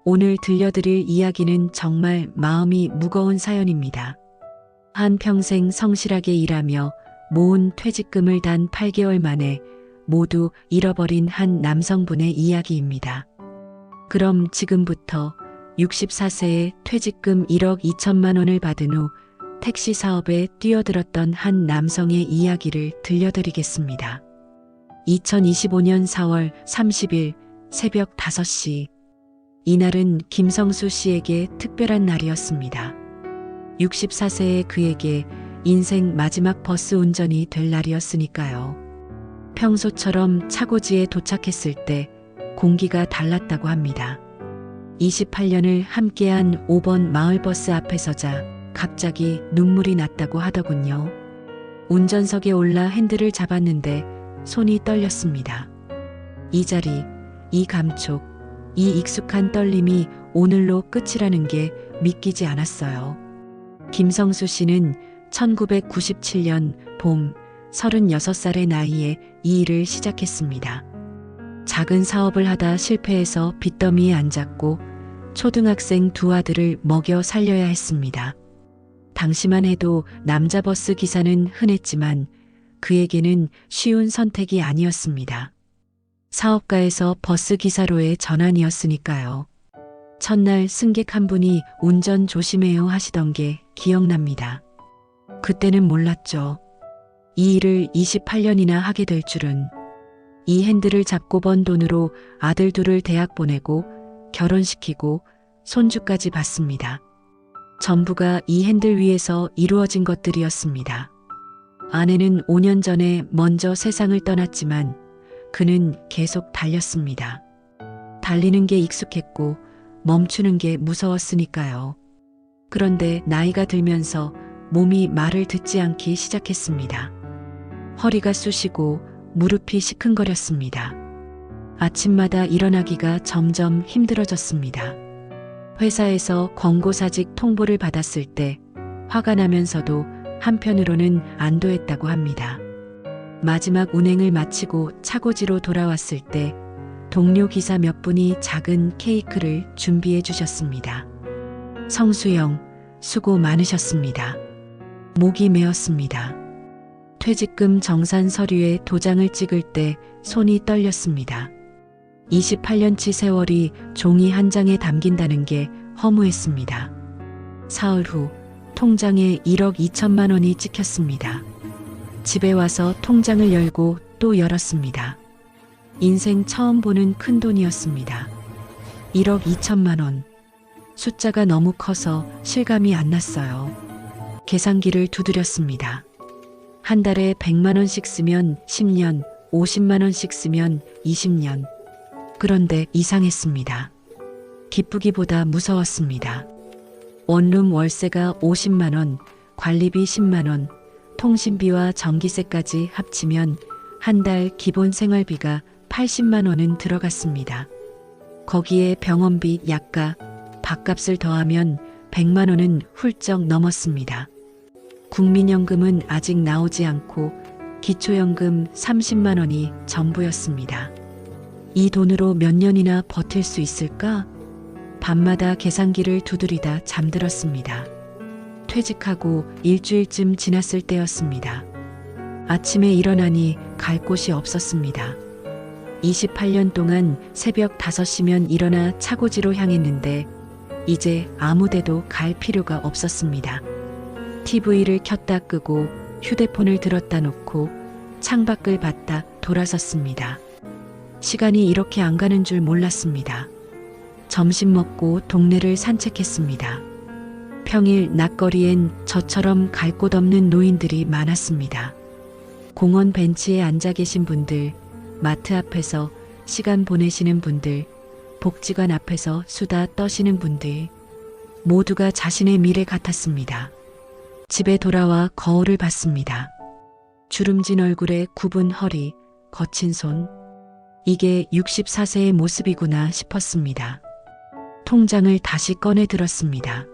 오늘 들려드릴 이야기는 정말 마음이 무거운 사연입니다. 한평생 성실하게 일하며 모은 퇴직금을 단 8개월 만에 모두 잃어버린 한 남성분의 이야기입니다. 그럼 지금부터 64세에 퇴직금 1억 2천만 원을 받은 후 택시 사업에 뛰어들었던 한 남성의 이야기를 들려드리겠습니다. 2025년 4월 30일 새벽 5시. 이날은 김성수 씨에게 특별한 날이었습니다. 64세의 그에게 인생 마지막 버스 운전이 될 날이었으니까요. 평소처럼 차고지에 도착했을 때 공기가 달랐다고 합니다. 28년을 함께한 5번 마을버스 앞에 서자 갑자기 눈물이 났다고 하더군요. 운전석에 올라 핸들을 잡았는데 손이 떨렸습니다. 이 자리, 이 감촉, 이 익숙한 떨림이 오늘로 끝이라는 게 믿기지 않았어요. 김성수 씨는 1997년 봄 36살의 나이에 이 일을 시작했습니다. 작은 사업을 하다 실패해서 빚더미에 앉았고 초등학생 두 아들을 먹여 살려야 했습니다. 당시만 해도 남자 버스 기사는 흔했지만 그에게는 쉬운 선택이 아니었습니다. 사업가에서 버스 기사로의 전환이었으니까요. 첫날 승객 한 분이 운전 조심해요 하시던 게 기억납니다. 그때는 몰랐죠. 이 일을 28년이나 하게 될 줄은. 이 핸들을 잡고 번 돈으로 아들 둘을 대학 보내고 결혼시키고 손주까지 봤습니다. 전부가 이 핸들 위에서 이루어진 것들이었습니다. 아내는 5년 전에 먼저 세상을 떠났지만 그는 계속 달렸습니다. 달리는 게 익숙했고 멈추는 게 무서웠으니까요. 그런데 나이가 들면서 몸이 말을 듣지 않기 시작했습니다. 허리가 쑤시고 무릎이 시큰거렸습니다. 아침마다 일어나기가 점점 힘들어졌습니다. 회사에서 권고사직 통보를 받았을 때 화가 나면서도 한편으로는 안도했다고 합니다. 마지막 운행을 마치고 차고지로 돌아왔을 때 동료 기사 몇 분이 작은 케이크를 준비해 주셨습니다. 성수형, 수고 많으셨습니다. 목이 메었습니다. 퇴직금 정산 서류에 도장을 찍을 때 손이 떨렸습니다. 28년치 세월이 종이 한 장에 담긴다는 게 허무했습니다. 사흘 후 통장에 1억 2천만 원이 찍혔습니다. 집에 와서 통장을 열고 또 열었습니다. 인생 처음 보는 큰 돈이었습니다. 1억 2천만 원. 숫자가 너무 커서 실감이 안 났어요. 계산기를 두드렸습니다. 한 달에 100만 원씩 쓰면 10년, 50만 원씩 쓰면 20년. 그런데 이상했습니다. 기쁘기보다 무서웠습니다. 원룸 월세가 50만 원, 관리비 10만 원, 통신비와 전기세까지 합치면 한 달 기본 생활비가 80만 원은 들어갔습니다. 거기에 병원비, 약가, 밥값을 더하면 100만 원은 훌쩍 넘었습니다. 국민연금은 아직 나오지 않고 기초연금 30만 원이 전부였습니다. 이 돈으로 몇 년이나 버틸 수 있을까? 밤마다 계산기를 두드리다 잠들었습니다. 퇴직하고 일주일쯤 지났을 때였습니다. 아침에 일어나니 갈 곳이 없었습니다. 28년 동안 새벽 5시면 일어나 차고지로 향했는데 이제 아무 데도 갈 필요가 없었습니다. TV를 켰다 끄고 휴대폰을 들었다 놓고 창밖을 봤다 돌아섰습니다. 시간이 이렇게 안 가는 줄 몰랐습니다. 점심 먹고 동네를 산책했습니다. 평일 낮거리엔 저처럼 갈 곳 없는 노인들이 많았습니다. 공원 벤치에 앉아 계신 분들, 마트 앞에서 시간 보내시는 분들, 복지관 앞에서 수다 떠시는 분들, 모두가 자신의 미래 같았습니다. 집에 돌아와 거울을 봤습니다. 주름진 얼굴에 굽은 허리, 거친 손. 이게 64세의 모습이구나 싶었습니다. 통장을 다시 꺼내 들었습니다.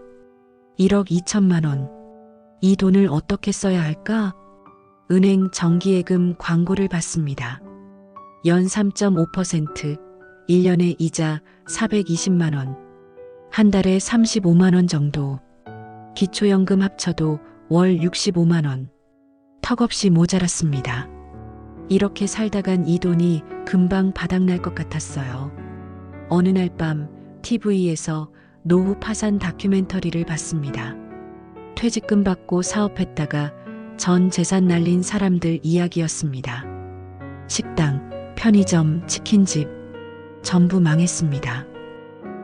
1억 2천만 원. 이 돈을 어떻게 써야 할까? 은행 정기예금 광고를 봤습니다. 연 3.5%, 1년에 이자 420만 원. 한 달에 35만 원 정도. 기초연금 합쳐도 월 65만 원. 턱없이 모자랐습니다. 이렇게 살다간 이 돈이 금방 바닥날 것 같았어요. 어느 날 밤 TV에서 노후 파산 다큐멘터리를 봤습니다. 퇴직금 받고 사업했다가 전 재산 날린 사람들 이야기였습니다. 식당, 편의점, 치킨집 전부 망했습니다.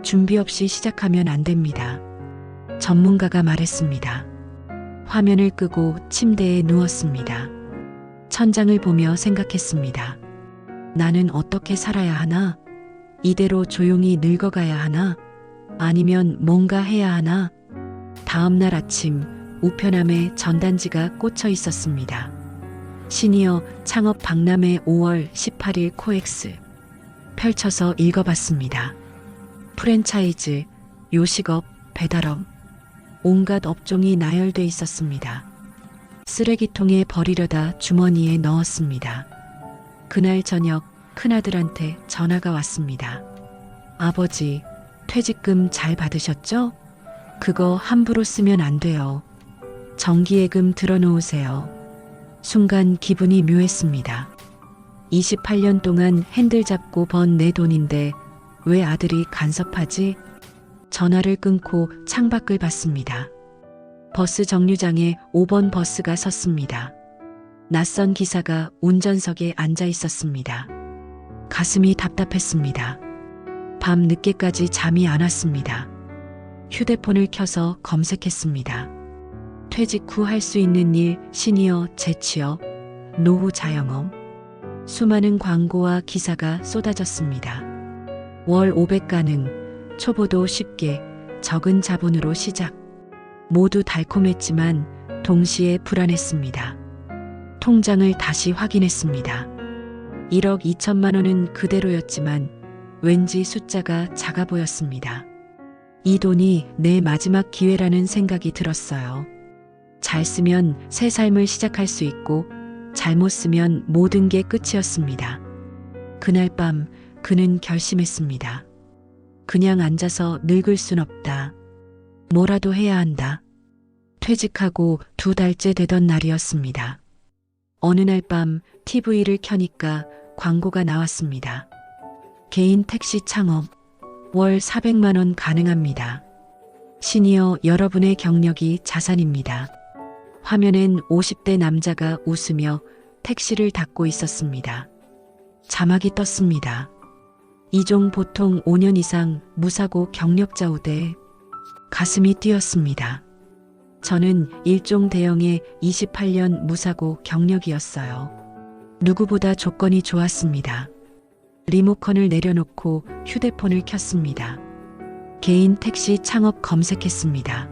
준비 없이 시작하면 안 됩니다. 전문가가 말했습니다. 화면을 끄고 침대에 누웠습니다. 천장을 보며 생각했습니다. 나는 어떻게 살아야 하나? 이대로 조용히 늙어가야 하나? 아니면 뭔가 해야 하나? 다음 날 아침 우편함에 전단지가 꽂혀 있었습니다. 시니어 창업 박람회 5월 18일 코엑스. 펼쳐서 읽어봤습니다. 프랜차이즈, 요식업, 배달업, 온갖 업종이 나열돼 있었습니다. 쓰레기통에 버리려다 주머니에 넣었습니다. 그날 저녁 큰아들한테 전화가 왔습니다. 아버지, 퇴직금 잘 받으셨죠? 그거 함부로 쓰면 안 돼요. 정기예금 들어놓으세요. 순간 기분이 묘했습니다. 28년 동안 핸들 잡고 번 내 돈인데 왜 아들이 간섭하지? 전화를 끊고 창밖을 봤습니다. 버스 정류장에 5번 버스가 섰습니다. 낯선 기사가 운전석에 앉아 있었습니다. 가슴이 답답했습니다. 밤 늦게까지 잠이 안 왔습니다. 휴대폰을 켜서 검색했습니다. 퇴직 후 할 수 있는 일, 시니어 재취업, 노후 자영업. 수많은 광고와 기사가 쏟아졌습니다. 월 500 가능, 초보도 쉽게, 적은 자본으로 시작. 모두 달콤했지만 동시에 불안했습니다. 통장을 다시 확인했습니다. 1억 2천만 원은 그대로였지만 왠지 숫자가 작아 보였습니다. 이 돈이 내 마지막 기회라는 생각이 들었어요. 잘 쓰면 새 삶을 시작할 수 있고 잘못 쓰면 모든 게 끝이었습니다. 그날 밤 그는 결심했습니다. 그냥 앉아서 늙을 순 없다. 뭐라도 해야 한다. 퇴직하고 2달째 되던 날이었습니다. 어느 날 밤 TV를 켜니까 광고가 나왔습니다. 개인 택시 창업, 월 400만 원 가능합니다. 시니어 여러분의 경력이 자산입니다. 화면엔 50대 남자가 웃으며 택시를 닫고 있었습니다. 자막이 떴습니다. 이종 보통 5년 이상 무사고 경력자 우대. 가슴이 뛰었습니다. 저는 일종 대형의 28년 무사고 경력이었어요. 누구보다 조건이 좋았습니다. 리모컨을 내려놓고 휴대폰을 켰습니다. 개인 택시 창업 검색했습니다.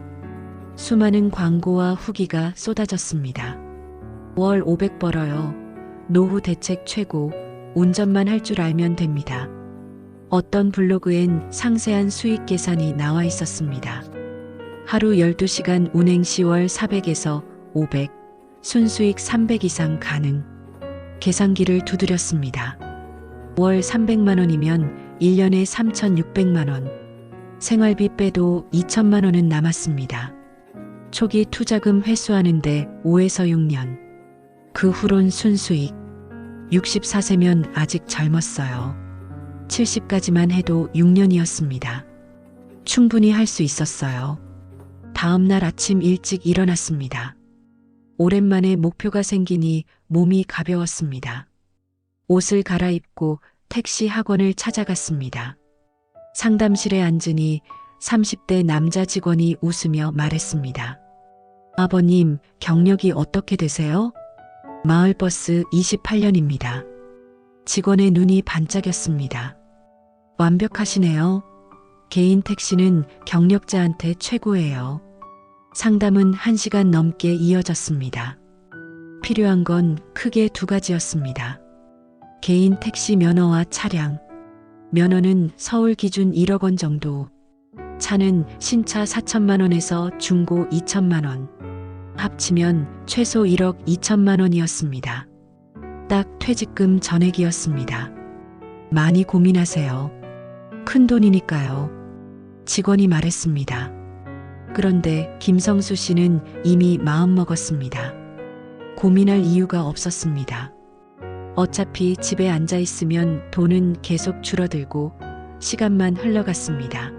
수많은 광고와 후기가 쏟아졌습니다. 월 500 벌어요. 노후 대책 최고. 운전만 할 줄 알면 됩니다. 어떤 블로그엔 상세한 수익 계산이 나와 있었습니다. 하루 12시간 운행 시 월 400에서 500, 순수익 300 이상 가능. 계산기를 두드렸습니다. 월 300만 원이면 1년에 3,600만 원. 생활비 빼도 2천만 원은 남았습니다. 초기 투자금 회수하는데 5에서 6년. 그 후론 순수익. 64세면 아직 젊었어요. 70까지만 해도 6년이었습니다. 충분히 할 수 있었어요. 다음 날 아침 일찍 일어났습니다. 오랜만에 목표가 생기니 몸이 가벼웠습니다. 옷을 갈아입고 택시 학원을 찾아갔습니다. 상담실에 앉으니 30대 남자 직원이 웃으며 말했습니다. 아버님, 경력이 어떻게 되세요? 마을버스 28년입니다. 직원의 눈이 반짝였습니다. 완벽하시네요. 개인 택시는 경력자한테 최고예요. 상담은 1시간 넘게 이어졌습니다. 필요한 건 크게 2가지였습니다. 개인 택시 면허와 차량. 면허는 서울 기준 1억 원 정도. 차는 신차 4천만 원에서 중고 2천만 원. 합치면 최소 1억 2천만 원이었습니다. 딱 퇴직금 전액이었습니다. 많이 고민하세요. 큰 돈이니까요. 직원이 말했습니다. 그런데 김성수 씨는 이미 마음먹었습니다. 고민할 이유가 없었습니다. 어차피 집에 앉아 있으면 돈은 계속 줄어들고 시간만 흘러갔습니다.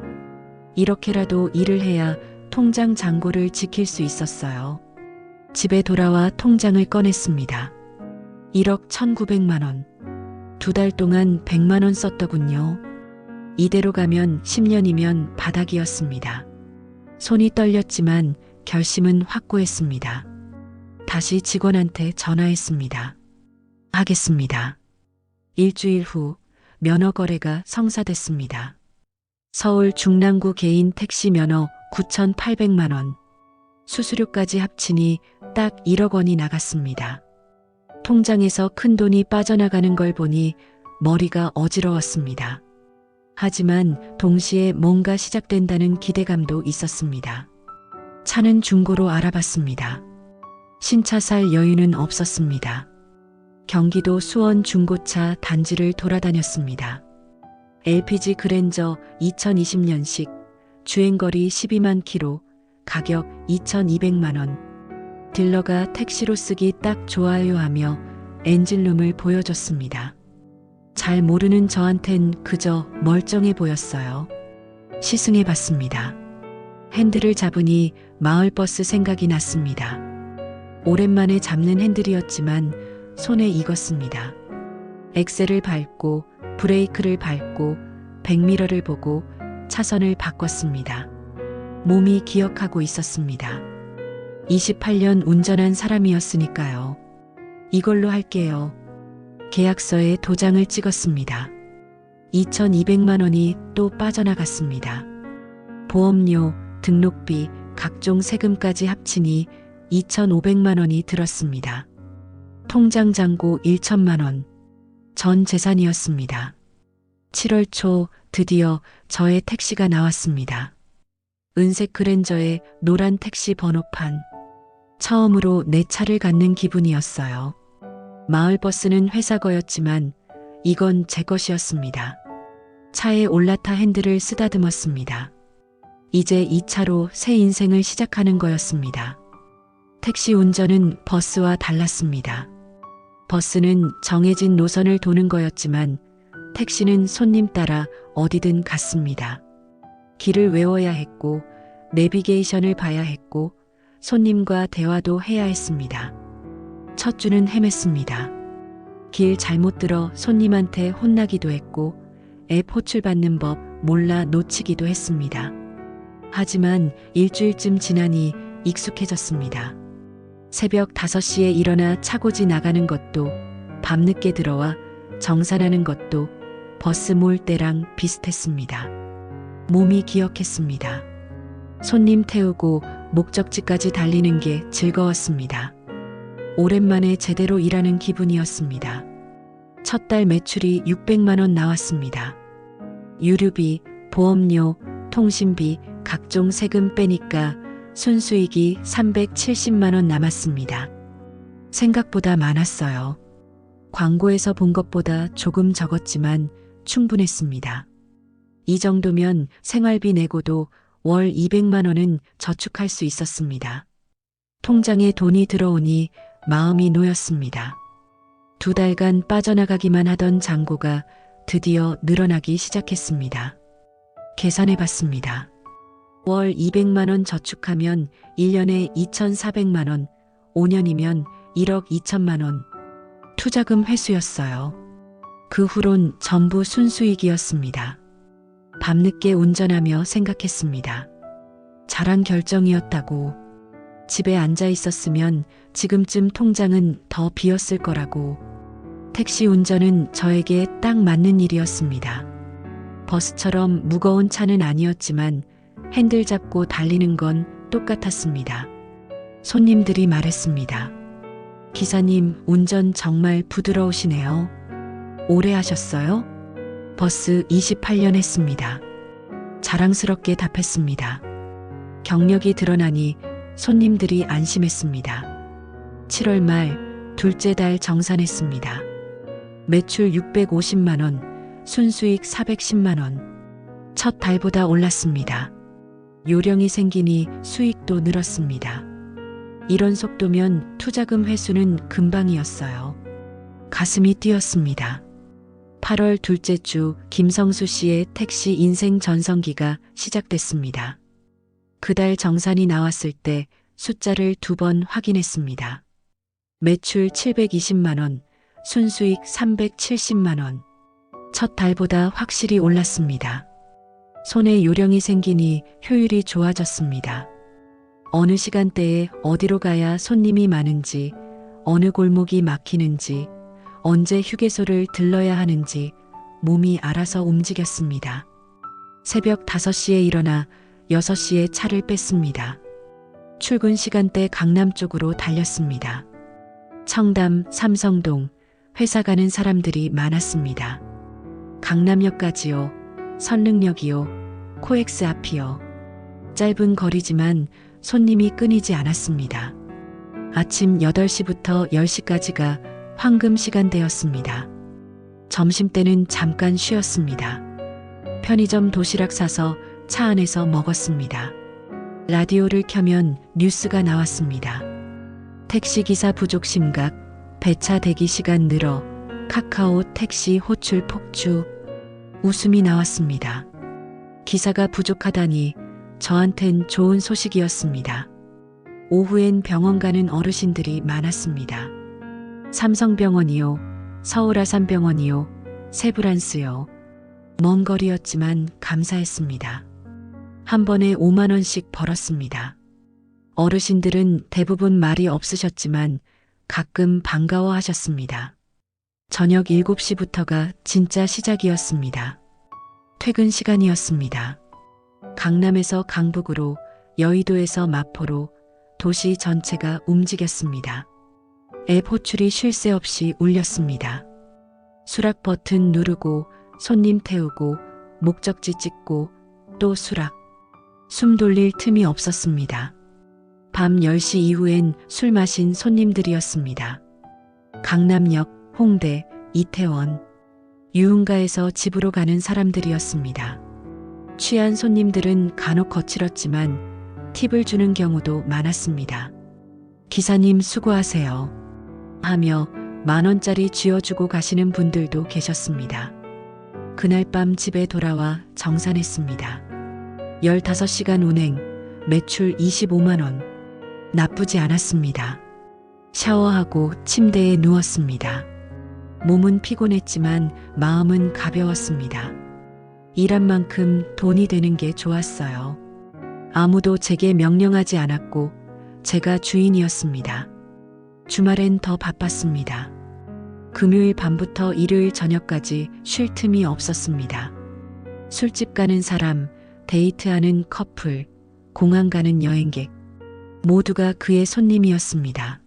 이렇게라도 일을 해야 통장 잔고를 지킬 수 있었어요. 집에 돌아와 통장을 꺼냈습니다. 1억 1,900만 원. 2달 동안 100만 원 썼더군요. 이대로 가면 10년이면 바닥이었습니다. 손이 떨렸지만 결심은 확고했습니다. 다시 직원한테 전화했습니다. 하겠습니다. 일주일 후 면허 거래가 성사됐습니다. 서울 중랑구 개인 택시 면허 9,800만 원. 수수료까지 합치니 딱 1억 원이 나갔습니다. 통장에서 큰돈이 빠져나가는 걸 보니 머리가 어지러웠습니다. 하지만 동시에 뭔가 시작된다는 기대감도 있었습니다. 차는 중고로 알아봤습니다. 신차 살 여유는 없었습니다. 경기도 수원 중고차 단지를 돌아다녔습니다. LPG 그랜저 2020년식, 주행거리 12만 킬로, 가격 2,200만 원. 딜러가 택시로 쓰기 딱 좋아요 하며 엔진룸을 보여줬습니다. 잘 모르는 저한텐 그저 멀쩡해 보였어요. 시승해 봤습니다. 핸들을 잡으니 마을버스 생각이 났습니다. 오랜만에 잡는 핸들이었지만 손에 익었습니다. 엑셀을 밟고 브레이크를 밟고 백미러를 보고 차선을 바꿨습니다. 몸이 기억하고 있었습니다. 28년 운전한 사람이었으니까요. 이걸로 할게요. 계약서에 도장을 찍었습니다. 2,200만 원이 또 빠져나갔습니다. 보험료, 등록비, 각종 세금까지 합치니 2,500만 원이 들었습니다. 통장 잔고 1천만 원. 전 재산이었습니다. 7월 초 드디어 저의 택시가 나왔습니다. 은색 그랜저에 노란 택시 번호판. 처음으로 내 차를 갖는 기분이었어요. 마을버스는 회사 거였지만 이건 제 것이었습니다. 차에 올라타 핸들을 쓰다듬었습니다. 이제 이 차로 새 인생을 시작하는 거였습니다. 택시 운전은 버스와 달랐습니다. 버스는 정해진 노선을 도는 거였지만 택시는 손님 따라 어디든 갔습니다. 길을 외워야 했고 내비게이션을 봐야 했고 손님과 대화도 해야 했습니다. 첫 주는 헤맸습니다. 길 잘못 들어 손님한테 혼나기도 했고 앱 호출받는 법 몰라 놓치기도 했습니다. 하지만 일주일쯤 지나니 익숙해졌습니다. 새벽 5시에 일어나 차고지 나가는 것도 밤늦게 들어와 정산하는 것도 버스 몰 때랑 비슷했습니다. 몸이 기억했습니다. 손님 태우고 목적지까지 달리는 게 즐거웠습니다. 오랜만에 제대로 일하는 기분이었습니다. 첫 달 매출이 600만 원 나왔습니다. 유류비, 보험료, 통신비, 각종 세금 빼니까 순수익이 370만 원 남았습니다. 생각보다 많았어요. 광고에서 본 것보다 조금 적었지만 충분했습니다. 이 정도면 생활비 내고도 월 200만 원은 저축할 수 있었습니다. 통장에 돈이 들어오니 마음이 놓였습니다. 2달간 빠져나가기만 하던 잔고가 드디어 늘어나기 시작했습니다. 계산해 봤습니다. 월 200만 원 저축하면 1년에 2,400만 원, 5년이면 1억 2천만 원. 투자금 회수였어요. 그 후론 전부 순수익이었습니다. 밤늦게 운전하며 생각했습니다. 잘한 결정이었다고. 집에 앉아 있었으면 지금쯤 통장은 더 비었을 거라고. 택시 운전은 저에게 딱 맞는 일이었습니다. 버스처럼 무거운 차는 아니었지만 핸들 잡고 달리는 건 똑같았습니다. 손님들이 말했습니다. 기사님, 운전 정말 부드러우시네요. 오래 하셨어요? 버스 28년 했습니다. 자랑스럽게 답했습니다. 경력이 드러나니 손님들이 안심했습니다. 7월 말 둘째 달 정산했습니다. 매출 650만 원, 순수익 410만 원. 첫 달보다 올랐습니다. 요령이 생기니 수익도 늘었습니다. 이런 속도면 투자금 회수는 금방이었어요. 가슴이 뛰었습니다. 8월 둘째 주 김성수 씨의 택시 인생 전성기가 시작됐습니다. 그달 정산이 나왔을 때 숫자를 2번 확인했습니다. 매출 720만 원, 순수익 370만 원. 첫 달보다 확실히 올랐습니다. 손에 요령이 생기니 효율이 좋아졌습니다. 어느 시간대에 어디로 가야 손님이 많은지, 어느 골목이 막히는지, 언제 휴게소를 들러야 하는지 몸이 알아서 움직였습니다. 새벽 5시에 일어나 6시에 차를 뺐습니다. 출근 시간대 강남 쪽으로 달렸습니다. 청담, 삼성동, 회사 가는 사람들이 많았습니다. 강남역까지요, 선릉역이요, 코엑스 앞이요. 짧은 거리지만 손님이 끊이지 않았습니다. 아침 8시부터 10시까지가 황금 시간대였습니다. 점심때는 잠깐 쉬었습니다. 편의점 도시락 사서 차 안에서 먹었습니다. 라디오를 켜면 뉴스가 나왔습니다. 택시기사 부족 심각, 배차 대기 시간 늘어, 카카오 택시 호출 폭주. 웃음이 나왔습니다. 기사가 부족하다니 저한텐 좋은 소식이었습니다. 오후엔 병원 가는 어르신들이 많았습니다. 삼성병원이요, 서울아산병원이요, 세브란스요. 먼 거리였지만 감사했습니다. 한 번에 5만 원씩 벌었습니다. 어르신들은 대부분 말이 없으셨지만 가끔 반가워하셨습니다. 저녁 7시부터가 진짜 시작이었습니다. 퇴근 시간이었습니다. 강남에서 강북으로, 여의도에서 마포로 도시 전체가 움직였습니다. 앱 호출이 쉴 새 없이 울렸습니다. 수락 버튼 누르고, 손님 태우고, 목적지 찍고, 또 수락. 숨 돌릴 틈이 없었습니다. 밤 10시 이후엔 술 마신 손님들이었습니다. 강남역, 홍대, 이태원, 유흥가에서 집으로 가는 사람들이었습니다. 취한 손님들은 간혹 거칠었지만 팁을 주는 경우도 많았습니다. 기사님 수고하세요 하며 10,000원짜리 쥐어주고 가시는 분들도 계셨습니다. 그날 밤 집에 돌아와 정산했습니다. 15시간 운행, 매출 25만 원. 나쁘지 않았습니다. 샤워하고 침대에 누웠습니다. 몸은 피곤했지만 마음은 가벼웠습니다. 일한 만큼 돈이 되는 게 좋았어요. 아무도 제게 명령하지 않았고 제가 주인이었습니다. 주말엔 더 바빴습니다. 금요일 밤부터 일요일 저녁까지 쉴 틈이 없었습니다. 술집 가는 사람, 데이트하는 커플, 공항 가는 여행객, 모두가 그의 손님이었습니다.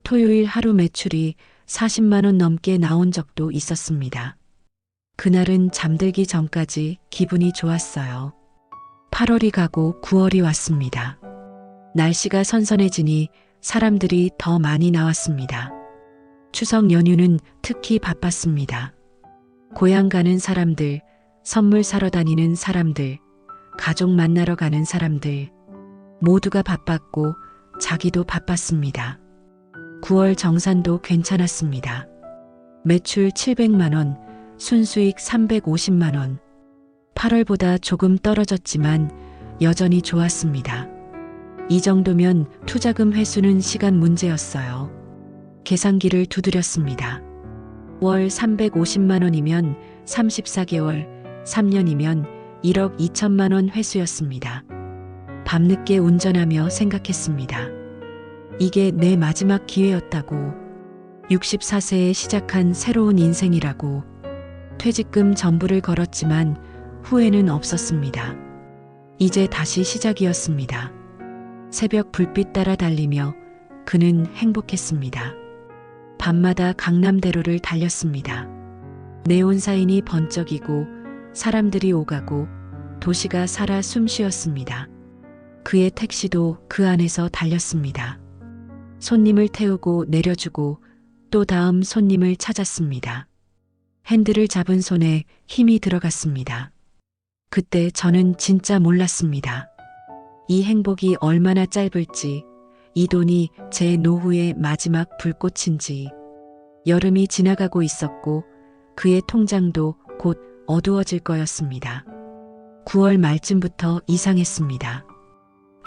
토요일 하루 매출이 40만 원 넘게 나온 적도 있었습니다. 그날은 잠들기 전까지 기분이 좋았어요. 8월이 가고 9월이 왔습니다. 날씨가 선선해지니 사람들이 더 많이 나왔습니다. 추석 연휴는 특히 바빴습니다. 고향 가는 사람들, 선물 사러 다니는 사람들, 가족 만나러 가는 사람들, 모두가 바빴고 자기도 바빴습니다. 9월 정산도 괜찮았습니다. 매출 700만 원, 순수익 350만 원. 8월보다 조금 떨어졌지만 여전히 좋았습니다. 이 정도면 투자금 회수는 시간 문제였어요. 계산기를 두드렸습니다. 월 350만 원이면 34개월, 3년이면 1억 2천만 원 회수였습니다. 밤늦게 운전하며 생각했습니다. 이게 내 마지막 기회였다고. 64세에 시작한 새로운 인생이라고. 퇴직금 전부를 걸었지만 후회는 없었습니다. 이제 다시 시작이었습니다. 새벽 불빛 따라 달리며 그는 행복했습니다. 밤마다 강남대로를 달렸습니다. 네온 사인이 번쩍이고 사람들이 오가고 도시가 살아 숨쉬었습니다. 그의 택시도 그 안에서 달렸습니다. 손님을 태우고 내려주고 또 다음 손님을 찾았습니다. 핸들을 잡은 손에 힘이 들어갔습니다. 그때 저는 진짜 몰랐습니다. 이 행복이 얼마나 짧을지, 이 돈이 제 노후의 마지막 불꽃인지. 여름이 지나가고 있었고 그의 통장도 곧 어두워질 거였습니다. 9월 말쯤부터 이상했습니다.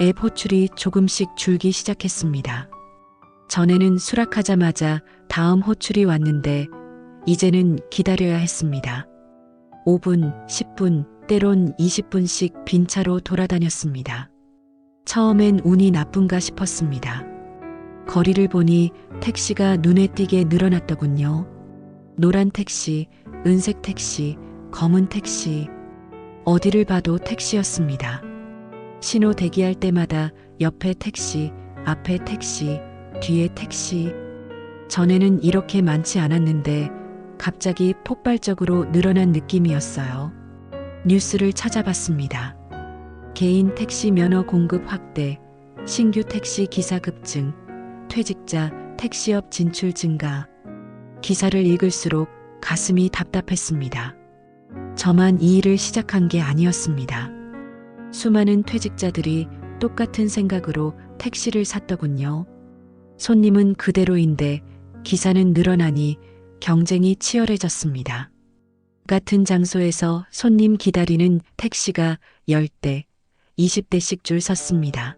앱 호출이 조금씩 줄기 시작했습니다. 전에는 수락하자마자 다음 호출이 왔는데 이제는 기다려야 했습니다. 5분, 10분, 때론 20분씩 빈차로 돌아다녔습니다. 처음엔 운이 나쁜가 싶었습니다. 거리를 보니 택시가 눈에 띄게 늘어났더군요. 노란 택시, 은색 택시, 검은 택시. 어디를 봐도 택시였습니다. 신호 대기할 때마다 옆에 택시, 앞에 택시, 뒤에 택시. 전에는 이렇게 많지 않았는데 갑자기 폭발적으로 늘어난 느낌이었어요. 뉴스를 찾아봤습니다. 개인 택시 면허 공급 확대, 신규 택시 기사 급증, 퇴직자 택시업 진출 증가. 기사를 읽을수록 가슴이 답답했습니다. 저만 이 일을 시작한 게 아니었습니다. 수많은 퇴직자들이 똑같은 생각으로 택시를 샀더군요. 손님은 그대로인데 기사는 늘어나니 경쟁이 치열해졌습니다. 같은 장소에서 손님 기다리는 택시가 10대, 20대씩 줄 섰습니다.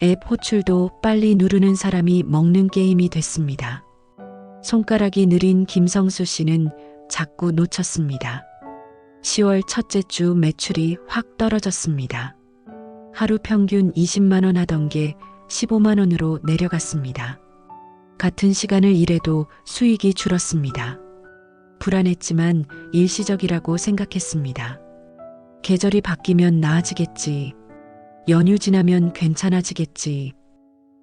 앱 호출도 빨리 누르는 사람이 먹는 게임이 됐습니다. 손가락이 느린 김성수 씨는 자꾸 놓쳤습니다. 10월 첫째 주 매출이 확 떨어졌습니다. 하루 평균 20만 원 하던 게 15만 원으로 내려갔습니다. 같은 시간을 일해도 수익이 줄었습니다. 불안했지만 일시적이라고 생각했습니다. 계절이 바뀌면 나아지겠지. 연휴 지나면 괜찮아지겠지.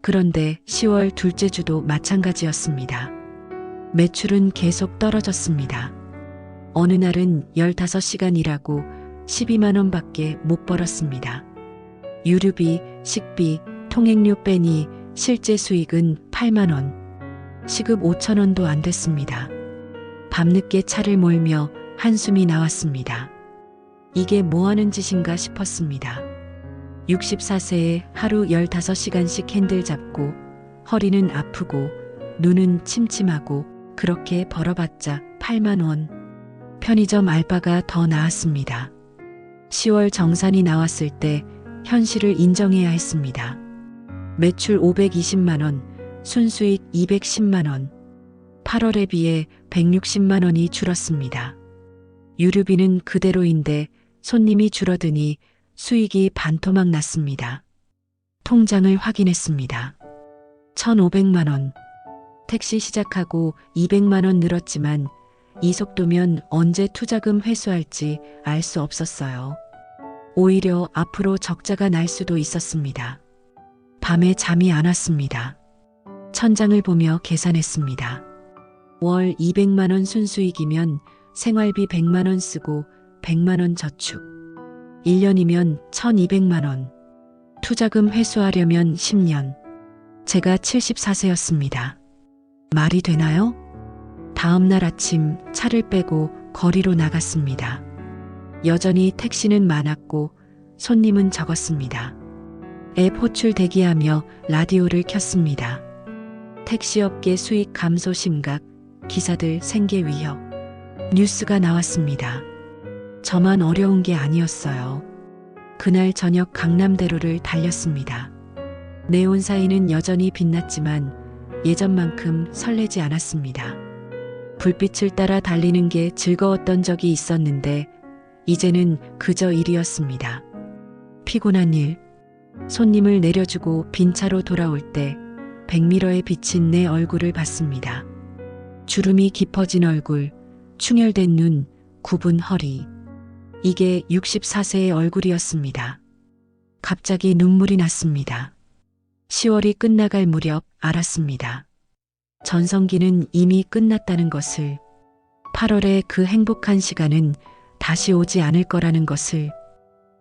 그런데 10월 둘째 주도 마찬가지였습니다. 매출은 계속 떨어졌습니다. 어느 날은 15시간 일하고 12만 원밖에 못 벌었습니다. 유류비, 식비, 통행료 빼니 실제 수익은 8만 원. 시급 5천 원도 안 됐습니다. 밤늦게 차를 몰며 한숨이 나왔습니다. 이게 뭐 하는 짓인가 싶었습니다. 64세에 하루 15시간씩 핸들 잡고 허리는 아프고 눈은 침침하고 그렇게 벌어봤자 8만 원. 편의점 알바가 더 나았습니다. 10월 정산이 나왔을 때 현실을 인정해야 했습니다. 매출 520만 원, 순수익 210만 원. 8월에 비해 160만 원이 줄었습니다. 유류비는 그대로인데 손님이 줄어드니 수익이 반토막 났습니다. 통장을 확인했습니다. 1,500만 원. 택시 시작하고 200만 원 늘었지만 이 속도면 언제 투자금 회수할지 알 수 없었어요. 오히려 앞으로 적자가 날 수도 있었습니다. 밤에 잠이 안 왔습니다. 천장을 보며 계산했습니다. 월 200만 원 순수익이면 생활비 100만 원 쓰고 100만 원 저축. 1년이면 1,200만 원. 투자금 회수하려면 10년. 제가 74세였습니다. 말이 되나요? 다음 날 아침 차를 빼고 거리로 나갔습니다. 여전히 택시는 많았고 손님은 적었습니다. 앱 호출 대기하며 라디오를 켰습니다. 택시업계 수익 감소 심각, 기사들 생계 위협. 뉴스가 나왔습니다. 저만 어려운 게 아니었어요. 그날 저녁 강남대로를 달렸습니다. 네온사인은 여전히 빛났지만 예전만큼 설레지 않았습니다. 불빛을 따라 달리는 게 즐거웠던 적이 있었는데 이제는 그저 일이었습니다. 피곤한 일. 손님을 내려주고 빈차로 돌아올 때 백미러에 비친 내 얼굴을 봤습니다. 주름이 깊어진 얼굴, 충혈된 눈, 굽은 허리. 이게 64세의 얼굴이었습니다. 갑자기 눈물이 났습니다. 10월이 끝나갈 무렵 알았습니다. 전성기는 이미 끝났다는 것을, 8월의 그 행복한 시간은 다시 오지 않을 거라는 것을.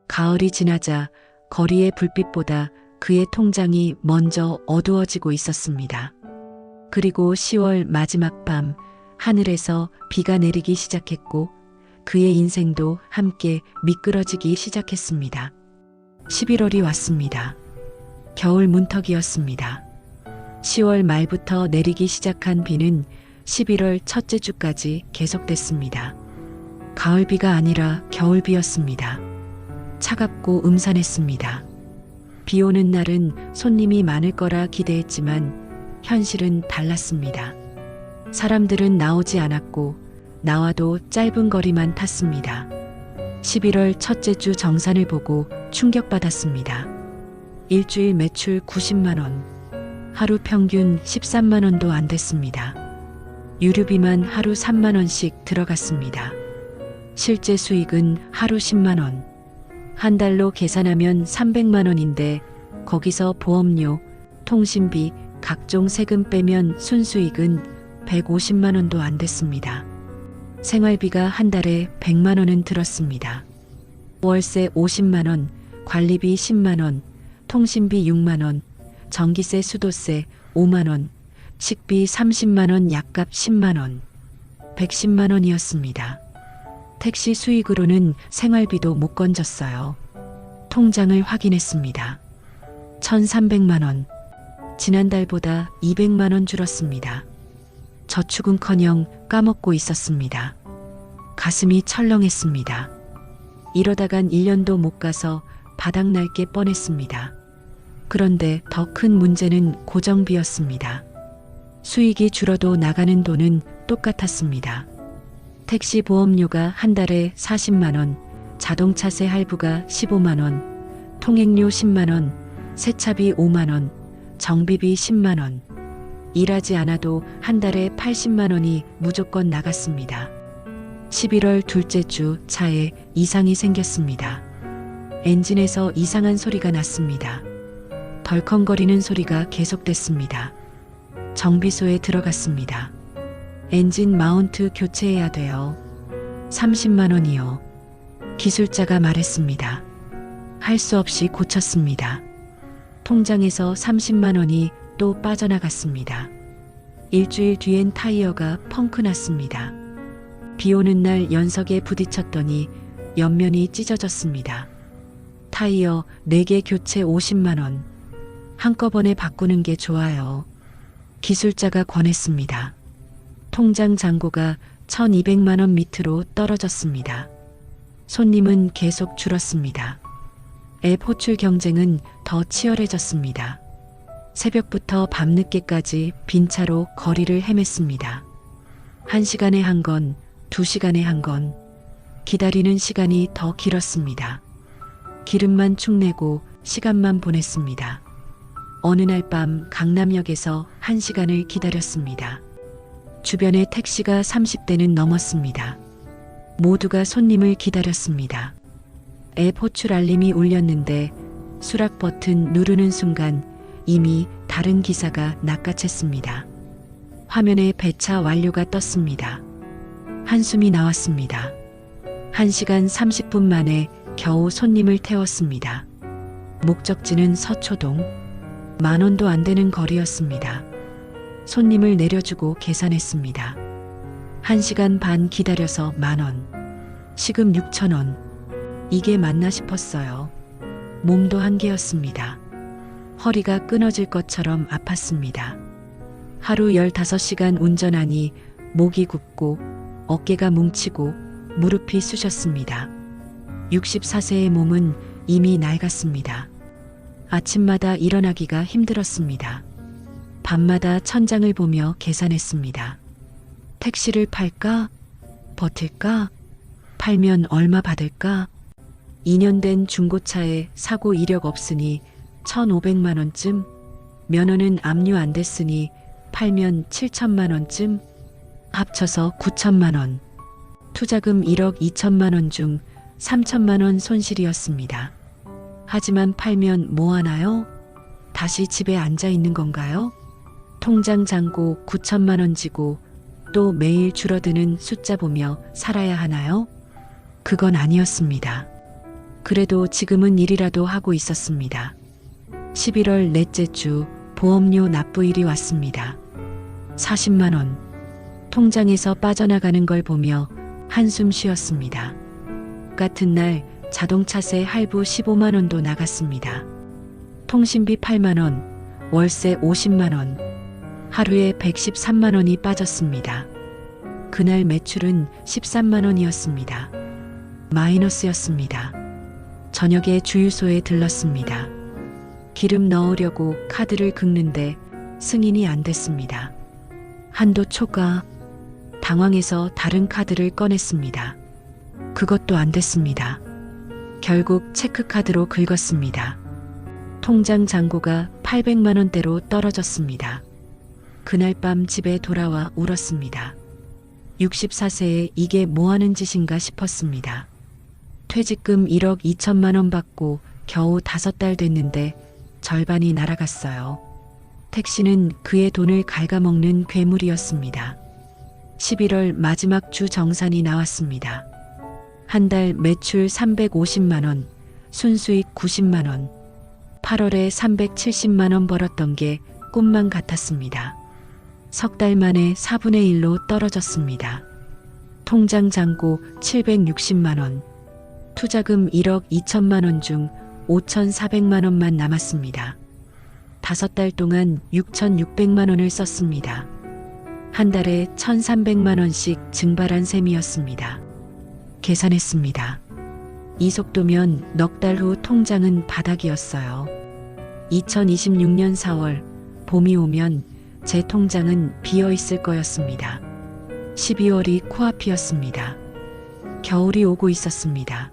가을이 지나자 거리의 불빛보다 그의 통장이 먼저 어두워지고 있었습니다. 그리고 10월 마지막 밤 하늘에서 비가 내리기 시작했고 그의 인생도 함께 미끄러지기 시작했습니다. 11월이 왔습니다. 겨울 문턱이었습니다. 10월 말부터 내리기 시작한 비는 11월 첫째 주까지 계속됐습니다. 가을비가 아니라 겨울비였습니다. 차갑고 음산했습니다. 비 오는 날은 손님이 많을 거라 기대했지만 현실은 달랐습니다. 사람들은 나오지 않았고 나와도 짧은 거리만 탔습니다. 11월 첫째 주 정산을 보고 충격받았습니다. 일주일 매출 90만 원, 하루 평균 13만 원도 안 됐습니다. 유류비만 하루 3만 원씩 들어갔습니다. 실제 수익은 하루 10만 원. 한 달로 계산하면 300만 원인데 거기서 보험료, 통신비, 각종 세금 빼면 순수익은 150만 원도 안 됐습니다. 생활비가 한 달에 100만 원은 들었습니다. 월세 50만 원, 관리비 10만 원, 통신비 6만 원, 전기세 수도세 5만 원, 식비 30만 원, 약값 10만 원, 110만 원이었습니다. 택시 수익으로는 생활비도 못 건졌어요. 통장을 확인했습니다. 1,300만 원. 지난달보다 200만 원 줄었습니다. 저축은커녕 까먹고 있었습니다. 가슴이 철렁했습니다. 이러다간 1년도 못 가서 바닥날 게 뻔했습니다. 그런데 더 큰 문제는 고정비였습니다. 수익이 줄어도 나가는 돈은 똑같았습니다. 택시 보험료가 한 달에 40만 원, 자동차세 할부가 15만 원, 통행료 10만 원, 세차비 5만 원, 정비비 10만 원. 일하지 않아도 한 달에 80만 원이 무조건 나갔습니다. 11월 둘째 주 차에 이상이 생겼습니다. 엔진에서 이상한 소리가 났습니다. 덜컹거리는 소리가 계속됐습니다. 정비소에 들어갔습니다. 엔진 마운트 교체해야 돼요. 30만 원이요. 기술자가 말했습니다. 할 수 없이 고쳤습니다. 통장에서 30만 원이 또 빠져나갔습니다. 일주일 뒤엔 타이어가 펑크 났습니다. 비 오는 날 연석에 부딪혔더니 옆면이 찢어졌습니다. 타이어 4개 교체 50만 원. 한꺼번에 바꾸는 게 좋아요. 기술자가 권했습니다. 통장 잔고가 1,200만 원 밑으로 떨어졌습니다. 손님은 계속 줄었습니다. 앱 호출 경쟁은 더 치열해졌습니다. 새벽부터 밤늦게까지 빈 차로 거리를 헤맸습니다. 1시간에 한 건, 2시간에 한 건, 기다리는 시간이 더 길었습니다. 기름만 축내고 시간만 보냈습니다. 어느 날 밤 강남역에서 1시간을 기다렸습니다. 주변에 택시가 30대는 넘었습니다. 모두가 손님을 기다렸습니다. 앱 호출 알림이 울렸는데 수락 버튼 누르는 순간 이미 다른 기사가 낚아챘습니다. 화면에 배차 완료가 떴습니다. 한숨이 나왔습니다. 1시간 30분 만에 겨우 손님을 태웠습니다. 목적지는 서초동. 10,000원도 안 되는 거리였습니다. 손님을 내려주고 계산했습니다. 1시간 반 기다려서 10,000원. 시금 6,000원. 이게 맞나 싶었어요. 몸도 한계였습니다. 허리가 끊어질 것처럼 아팠습니다. 하루 15시간 운전하니 목이 굽고 어깨가 뭉치고 무릎이 쑤셨습니다. 64세의 몸은 이미 낡았습니다. 아침마다 일어나기가 힘들었습니다. 밤마다 천장을 보며 계산했습니다. 택시를 팔까? 버틸까? 팔면 얼마 받을까? 2년 된 중고차에 사고 이력 없으니 1,500만 원쯤? 면허는 압류 안 됐으니 팔면 7천만 원쯤? 합쳐서 9천만 원. 투자금 1억 2천만 원 중 3천만 원 손실이었습니다. 하지만 팔면 뭐 하나요? 다시 집에 앉아 있는 건가요? 통장 잔고 9천만 원 지고 또 매일 줄어드는 숫자 보며 살아야 하나요? 그건 아니었습니다. 그래도 지금은 일이라도 하고 있었습니다. 11월 넷째 주 보험료 납부일이 왔습니다. 40만 원. 통장에서 빠져나가는 걸 보며 한숨 쉬었습니다. 같은 날 자동차세 할부 15만 원도 나갔습니다. 통신비 8만 원, 월세 50만 원, 하루에 113만 원이 빠졌습니다. 그날 매출은 13만 원이었습니다. 마이너스였습니다. 저녁에 주유소에 들렀습니다. 기름 넣으려고 카드를 긁는데 승인이 안 됐습니다. 한도 초과. 당황해서 다른 카드를 꺼냈습니다. 그것도 안 됐습니다. 결국 체크카드로 긁었습니다. 통장 잔고가 800만 원대로 떨어졌습니다. 그날 밤 집에 돌아와 울었습니다. 64세에 이게 뭐하는 짓인가 싶었습니다. 퇴직금 1억 2천만 원 받고 겨우 5달 됐는데 절반이 날아갔어요. 택시는 그의 돈을 갉아먹는 괴물이었습니다. 11월 마지막 주 정산이 나왔습니다. 한 달 매출 350만 원, 순수익 90만 원, 8월에 370만 원 벌었던 게 꿈만 같았습니다. 석 달 만에 4분의 1로 떨어졌습니다. 통장 잔고 760만 원, 투자금 1억 2천만 원 중 5,400만 원만 남았습니다. 5달 동안 6,600만 원을 썼습니다. 한 달에 1,300만 원씩 증발한 셈이었습니다. 계산했습니다. 이 속도면 넉 달 후 통장은 바닥이었어요. 2026년 4월 봄이 오면 제 통장은 비어 있을 거였습니다. 12월이 코앞이었습니다. 겨울이 오고 있었습니다.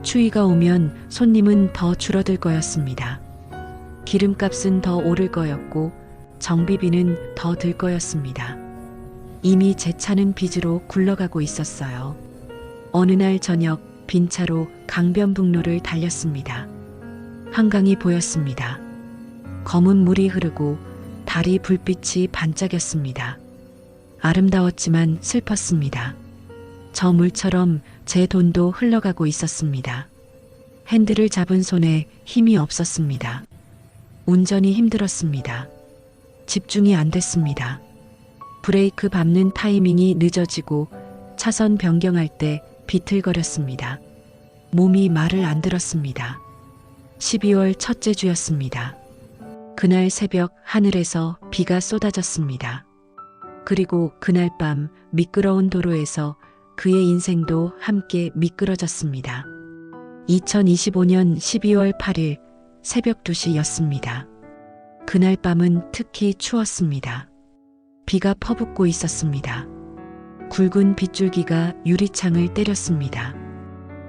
추위가 오면 손님은 더 줄어들 거였습니다. 기름값은 더 오를 거였고 정비비는 더 들 거였습니다. 이미 제 차는 빚으로 굴러가고 있었어요. 어느 날 저녁 빈 차로 강변북로를 달렸습니다. 한강이 보였습니다. 검은 물이 흐르고 달이 불빛이 반짝였습니다. 아름다웠지만 슬펐습니다. 저 물처럼 제 돈도 흘러가고 있었습니다. 핸들을 잡은 손에 힘이 없었습니다. 운전이 힘들었습니다. 집중이 안 됐습니다. 브레이크 밟는 타이밍이 늦어지고 차선 변경할 때 비틀거렸습니다. 몸이 말을 안 들었습니다. 12월 첫째 주였습니다. 그날 새벽 하늘에서 비가 쏟아졌습니다. 그리고 그날 밤 미끄러운 도로에서 그의 인생도 함께 미끄러졌습니다. 2025년 12월 8일 새벽 2시였습니다. 그날 밤은 특히 추웠습니다. 비가 퍼붓고 있었습니다. 굵은 빗줄기가 유리창을 때렸습니다.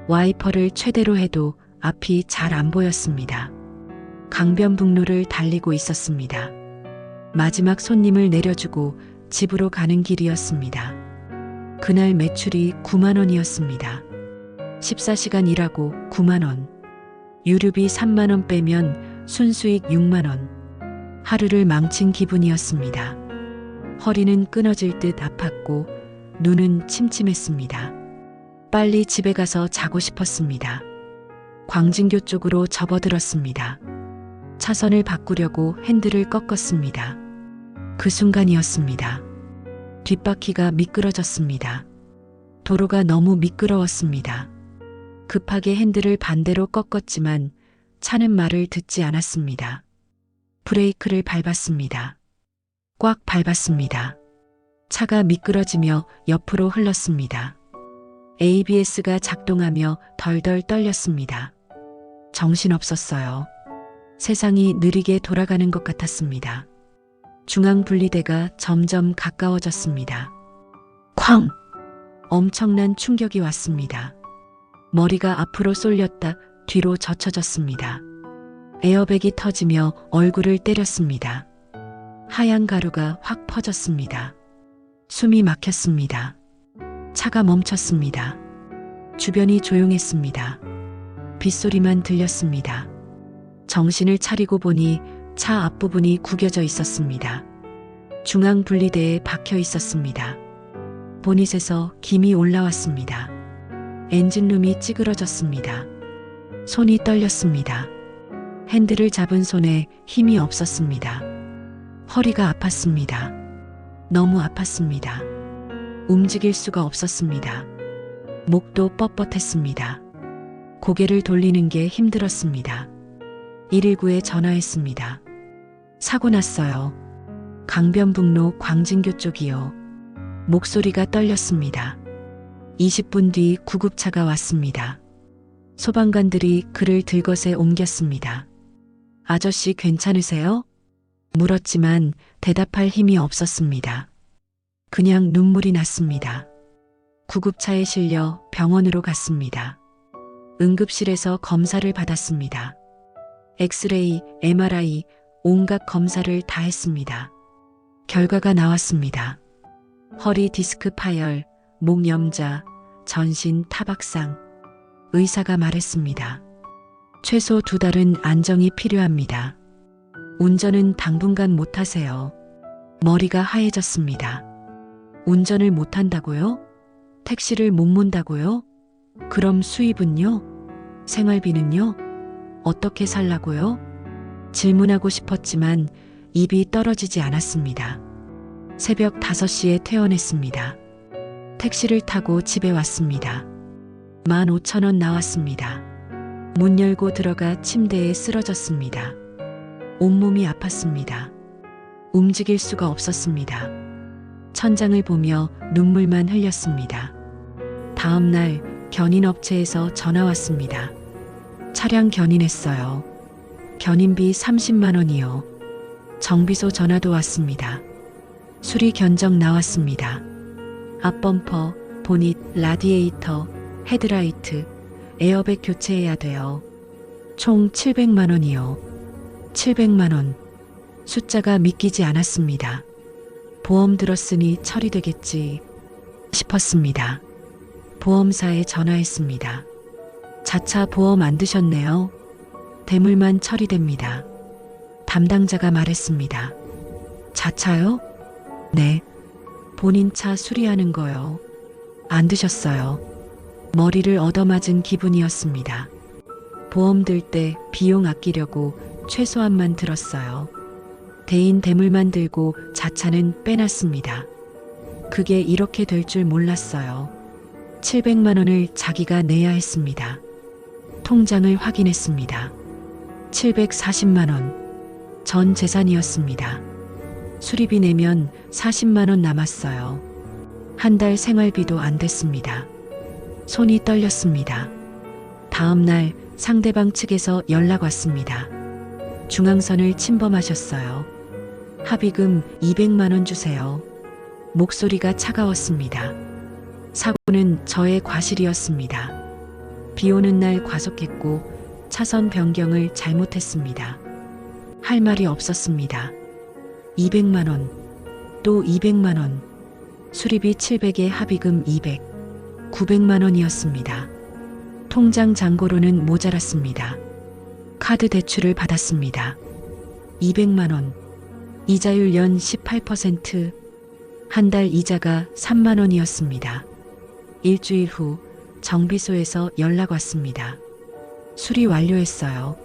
와이퍼를 최대로 해도 앞이 잘 안 보였습니다. 강변북로를 달리고 있었습니다. 마지막 손님을 내려주고 집으로 가는 길이었습니다. 그날 매출이 9만 원이었습니다. 14시간 일하고 9만 원. 유류비 3만 원 빼면 순수익 6만 원. 하루를 망친 기분이었습니다. 허리는 끊어질 듯 아팠고 눈은 침침했습니다. 빨리 집에 가서 자고 싶었습니다. 광진교 쪽으로 접어들었습니다. 차선을 바꾸려고 핸들을 꺾었습니다. 그 순간이었습니다. 뒷바퀴가 미끄러졌습니다. 도로가 너무 미끄러웠습니다. 급하게 핸들을 반대로 꺾었지만 차는 말을 듣지 않았습니다. 브레이크를 밟았습니다. 꽉 밟았습니다. 차가 미끄러지며 옆으로 흘렀습니다. ABS가 작동하며 덜덜 떨렸습니다. 정신없었어요. 세상이 느리게 돌아가는 것 같았습니다. 중앙분리대가 점점 가까워졌습니다. 쾅! 엄청난 충격이 왔습니다. 머리가 앞으로 쏠렸다 뒤로 젖혀졌습니다. 에어백이 터지며 얼굴을 때렸습니다. 하얀 가루가 확 퍼졌습니다. 숨이 막혔습니다. 차가 멈췄습니다. 주변이 조용했습니다. 빗소리만 들렸습니다. 정신을 차리고 보니 차 앞부분이 구겨져 있었습니다. 중앙 분리대에 박혀 있었습니다. 보닛에서 김이 올라왔습니다. 엔진룸이 찌그러졌습니다. 손이 떨렸습니다. 핸들을 잡은 손에 힘이 없었습니다. 허리가 아팠습니다. 너무 아팠습니다. 움직일 수가 없었습니다. 목도 뻣뻣했습니다. 고개를 돌리는 게 힘들었습니다. 119에 전화했습니다. 사고 났어요. 강변북로 광진교 쪽이요. 목소리가 떨렸습니다. 20분 뒤 구급차가 왔습니다. 소방관들이 그를 들것에 옮겼습니다. 아저씨 괜찮으세요? 물었지만 대답할 힘이 없었습니다. 그냥 눈물이 났습니다. 구급차에 실려 병원으로 갔습니다. 응급실에서 검사를 받았습니다. 엑스레이, MRI, 온갖 검사를 다 했습니다. 결과가 나왔습니다. 허리 디스크 파열, 목 염자, 전신 타박상. 의사가 말했습니다. 최소 2달은 안정이 필요합니다. 운전은 당분간 못하세요. 머리가 하얘졌습니다. 운전을 못한다고요? 택시를 못 몬다고요? 그럼 수입은요? 생활비는요? 어떻게 살라고요? 질문하고 싶었지만 입이 떨어지지 않았습니다. 새벽 5시에 퇴원했습니다. 택시를 타고 집에 왔습니다. 15,000원 나왔습니다. 문 열고 들어가 침대에 쓰러졌습니다. 온몸이 아팠습니다. 움직일 수가 없었습니다. 천장을 보며 눈물만 흘렸습니다. 다음 날 견인업체에서 전화 왔습니다. 차량 견인했어요. 견인비 30만 원이요. 정비소 전화도 왔습니다. 수리 견적 나왔습니다. 앞범퍼, 보닛, 라디에이터, 헤드라이트, 에어백 교체해야 돼요. 총 700만 원이요. 700만 원. 숫자가 믿기지 않았습니다. 보험 들었으니 처리되겠지 싶었습니다. 보험사에 전화했습니다. 자차 보험 안 드셨네요. 대물만 처리됩니다. 담당자가 말했습니다. 자차요? 네. 본인 차 수리하는 거요. 안 드셨어요. 머리를 얻어맞은 기분이었습니다. 보험 들 때 비용 아끼려고 최소한만 들었어요. 대인 대물만 들고 자차는 빼놨습니다. 그게 이렇게 될 줄 몰랐어요. 700만 원을 자기가 내야 했습니다. 통장을 확인했습니다. 740만 원. 전 재산이었습니다. 수리비 내면 40만 원 남았어요. 한 달 생활비도 안 됐습니다. 손이 떨렸습니다. 다음 날 상대방 측에서 연락 왔습니다. 중앙선을 침범하셨어요. 합의금 200만 원 주세요. 목소리가 차가웠습니다. 사고는 저의 과실이었습니다. 비 오는 날 과속했고 차선 변경을 잘못했습니다. 할 말이 없었습니다. 200만 원, 또 200만 원, 수리비 700에 합의금 200, 900만 원이었습니다. 통장 잔고로는 모자랐습니다. 카드 대출을 받았습니다. 200만 원, 이자율 연 18%, 한 달 이자가 3만 원이었습니다. 일주일 후 정비소에서 연락 왔습니다. 수리 완료했어요.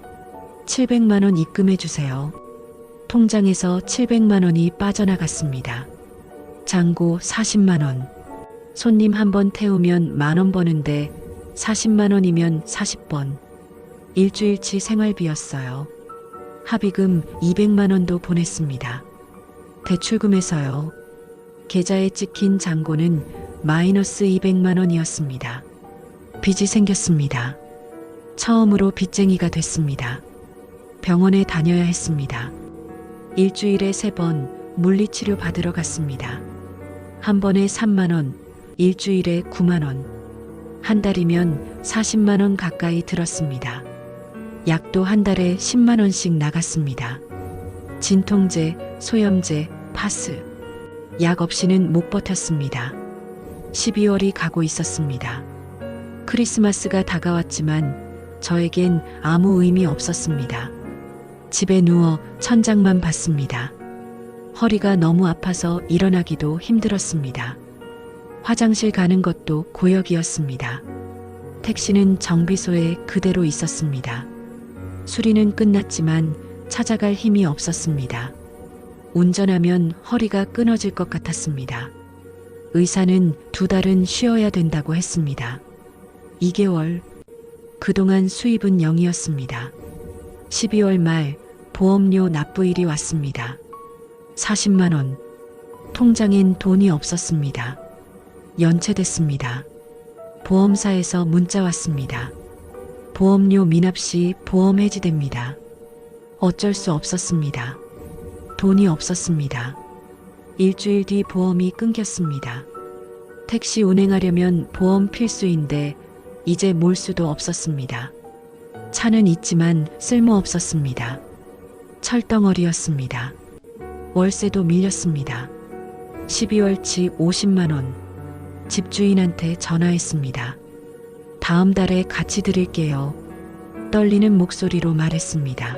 700만 원 입금해 주세요. 통장에서 700만 원이 빠져나갔습니다. 잔고 40만 원. 손님 한 번 태우면 10,000원 버는데 40만 원이면 40번. 일주일치 생활비였어요. 합의금 200만 원도 보냈습니다. 대출금에서요. 계좌에 찍힌 잔고는 마이너스 200만 원이었습니다. 빚이 생겼습니다. 처음으로 빚쟁이가 됐습니다. 병원에 다녀야 했습니다. 일주일에 3번 물리치료 받으러 갔습니다. 한 번에 3만 원, 일주일에 9만 원. 한 달이면 40만 원 가까이 들었습니다. 약도 한 달에 10만 원씩 나갔습니다. 진통제, 소염제, 파스. 약 없이는 못 버텼습니다. 12월이 가고 있었습니다. 크리스마스가 다가왔지만 저에겐 아무 의미 없었습니다. 집에 누워 천장만 봤습니다. 허리가 너무 아파서 일어나기도 힘들었습니다. 화장실 가는 것도 고역이었습니다. 택시는 정비소에 그대로 있었습니다. 수리는 끝났지만 찾아갈 힘이 없었습니다. 운전하면 허리가 끊어질 것 같았습니다. 의사는 2달은 쉬어야 된다고 했습니다. 2개월. 그동안 수입은 0이었습니다. 12월 말 보험료 납부일이 왔습니다. 40만 원. 통장엔 돈이 없었습니다. 연체됐습니다. 보험사에서 문자 왔습니다. 보험료 미납 시 보험 해지됩니다. 어쩔 수 없었습니다. 돈이 없었습니다. 일주일 뒤 보험이 끊겼습니다. 택시 운행하려면 보험 필수인데 이제 몰 수도 없었습니다. 차는 있지만 쓸모 없었습니다. 철덩어리였습니다. 월세도 밀렸습니다. 12월치 50만 원. 집주인한테 전화했습니다. 다음 달에 같이 드릴게요. 떨리는 목소리로 말했습니다.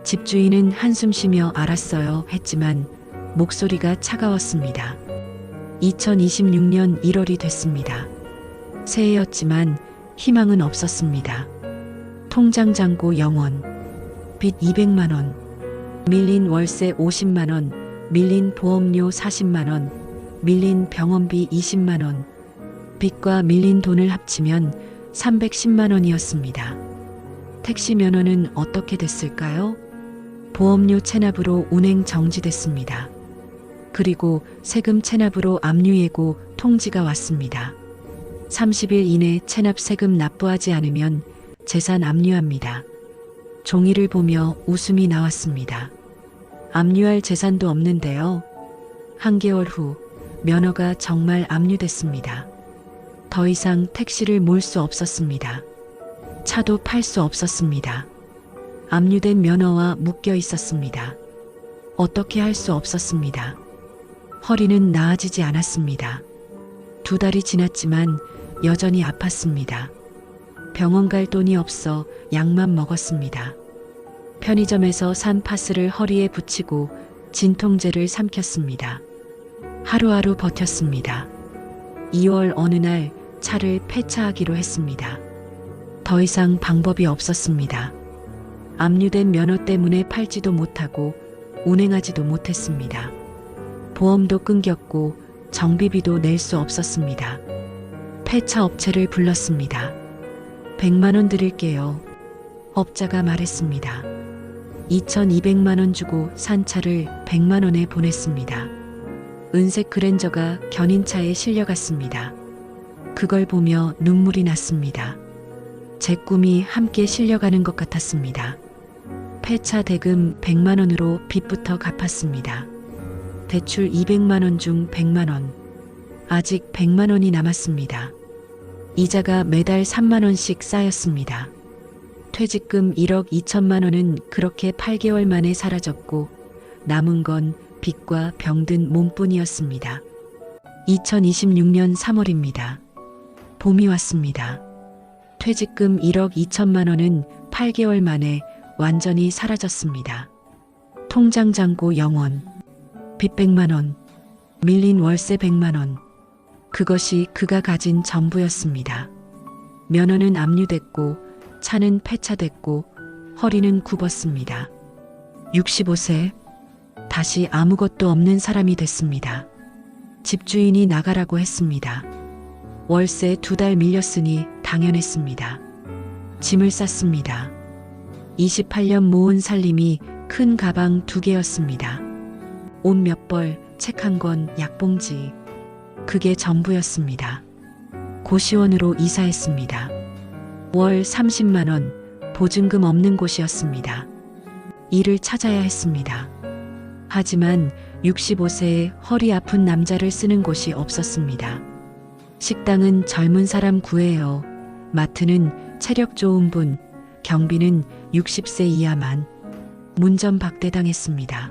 집주인은 한숨 쉬며 알았어요 했지만 목소리가 차가웠습니다. 2026년 1월이 됐습니다. 새해였지만 희망은 없었습니다. 통장 잔고 0원, 빚 200만 원, 밀린 월세 50만 원, 밀린 보험료 40만 원, 밀린 병원비 20만 원, 빚과 밀린 돈을 합치면 310만 원이었습니다. 택시 면허는 어떻게 됐을까요? 보험료 체납으로 운행 정지됐습니다. 그리고 세금 체납으로 압류예고 통지가 왔습니다. 30일 이내 체납 세금 납부하지 않으면 재산 압류합니다. 종이를 보며 웃음이 나왔습니다. 압류할 재산도 없는데요. 한 개월 후 면허가 정말 압류됐습니다. 더 이상 택시를 몰 수 없었습니다. 차도 팔 수 없었습니다. 압류된 면허와 묶여 있었습니다. 어떻게 할 수 없었습니다. 허리는 나아지지 않았습니다. 2달이 지났지만 여전히 아팠습니다. 병원 갈 돈이 없어 약만 먹었습니다. 편의점에서 산 파스를 허리에 붙이고 진통제를 삼켰습니다. 하루하루 버텼습니다. 2월 어느 날 차를 폐차하기로 했습니다. 더 이상 방법이 없었습니다. 압류된 면허 때문에 팔지도 못하고 운행하지도 못했습니다. 보험도 끊겼고 정비비도 낼 수 없었습니다. 폐차 업체를 불렀습니다. 100만 원 드릴게요. 업자가 말했습니다. 2,200만 원 주고 산 차를 100만 원에 보냈습니다. 은색 그랜저가 견인차에 실려갔습니다. 그걸 보며 눈물이 났습니다. 제 꿈이 함께 실려가는 것 같았습니다. 폐차 대금 100만 원으로 빚부터 갚았습니다. 대출 200만 원 중 100만 원. 아직 100만 원이 남았습니다. 이자가 매달 3만 원씩 쌓였습니다. 퇴직금 1억 2천만 원은 그렇게 8개월 만에 사라졌고 남은 건 빚과 병든 몸뿐이었습니다. 2026년 3월입니다. 봄이 왔습니다. 퇴직금 1억 2천만 원은 8개월 만에 완전히 사라졌습니다. 통장 잔고 0원, 빚 100만 원, 밀린 월세 100만 원. 그것이 그가 가진 전부였습니다. 면허는 압류됐고 차는 폐차됐고 허리는 굽었습니다. 65세, 다시 아무것도 없는 사람이 됐습니다. 집주인이 나가라고 했습니다. 월세 2달 밀렸으니 당연했습니다. 짐을 쌌습니다. 28년 모은 살림이 큰 가방 2개였습니다. 옷 몇 벌, 책 한 권, 약봉지. 그게 전부였습니다. 고시원으로 이사했습니다. 월 30만 원, 보증금 없는 곳이었습니다. 일을 찾아야 했습니다. 하지만 65세에 허리 아픈 남자를 쓰는 곳이 없었습니다. 식당은 젊은 사람 구해요. 마트는 체력 좋은 분, 경비는 60세 이하만. 문전박대당했습니다.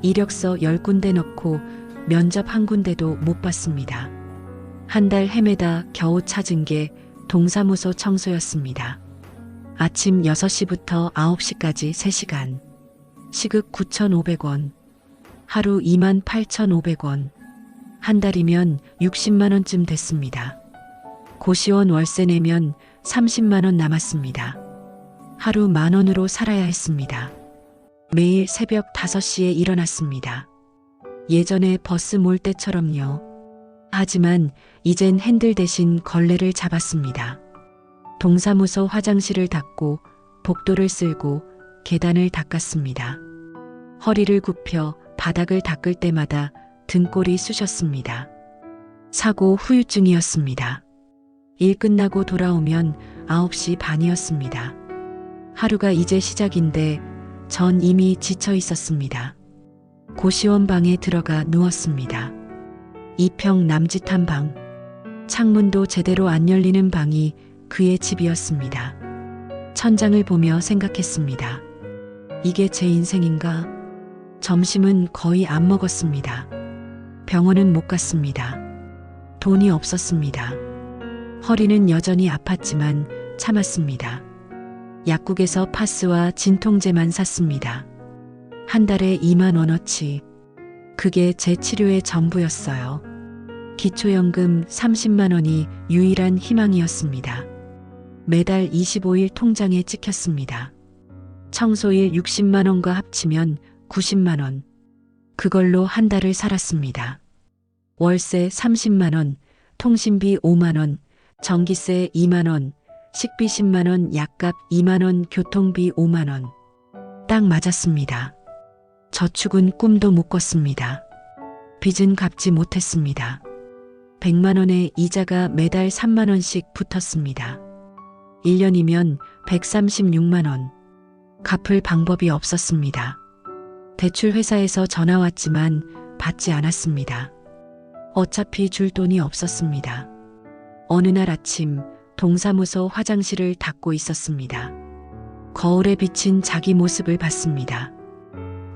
이력서 10군데 넣고 면접 한 군데도 못 봤습니다. 한 달 헤매다 겨우 찾은 게 동사무소 청소였습니다. 아침 6시부터 9시까지 3시간. 시급 9,500원. 하루 28,500원. 한 달이면 60만 원쯤 됐습니다. 고시원 월세 내면 30만 원 남았습니다. 하루 10,000원으로 살아야 했습니다. 매일 새벽 5시에 일어났습니다. 예전에 버스 몰 때처럼요. 하지만 이젠 핸들 대신 걸레를 잡았습니다. 동사무소 화장실을 닦고 복도를 쓸고 계단을 닦았습니다. 허리를 굽혀 바닥을 닦을 때마다 등골이 쑤셨습니다. 사고 후유증이었습니다. 일 끝나고 돌아오면 9시 반이었습니다. 하루가 이제 시작인데 전 이미 지쳐 있었습니다. 고시원 방에 들어가 누웠습니다. 2평 남짓한 방, 창문도 제대로 안 열리는 방이 그의 집이었습니다. 천장을 보며 생각했습니다. 이게 제 인생인가? 점심은 거의 안 먹었습니다. 병원은 못 갔습니다. 돈이 없었습니다. 허리는 여전히 아팠지만 참았습니다. 약국에서 파스와 진통제만 샀습니다. 한 달에 2만 원어치. 그게 제 치료의 전부였어요. 기초연금 30만 원이 유일한 희망이었습니다. 매달 25일 통장에 찍혔습니다. 청소일 60만 원과 합치면 90만 원. 그걸로 한 달을 살았습니다. 월세 30만 원, 통신비 5만 원, 전기세 2만 원, 식비 10만 원, 약값 2만 원, 교통비 5만 원. 딱 맞았습니다. 저축은 꿈도 못 꿨습니다. 빚은 갚지 못했습니다. 100만 원의 이자가 매달 3만 원씩 붙었습니다. 1년이면 136만 원. 갚을 방법이 없었습니다. 대출 회사에서 전화 왔지만 받지 않았습니다. 어차피 줄 돈이 없었습니다. 어느 날 아침 동사무소 화장실을 닦고 있었습니다. 거울에 비친 자기 모습을 봤습니다.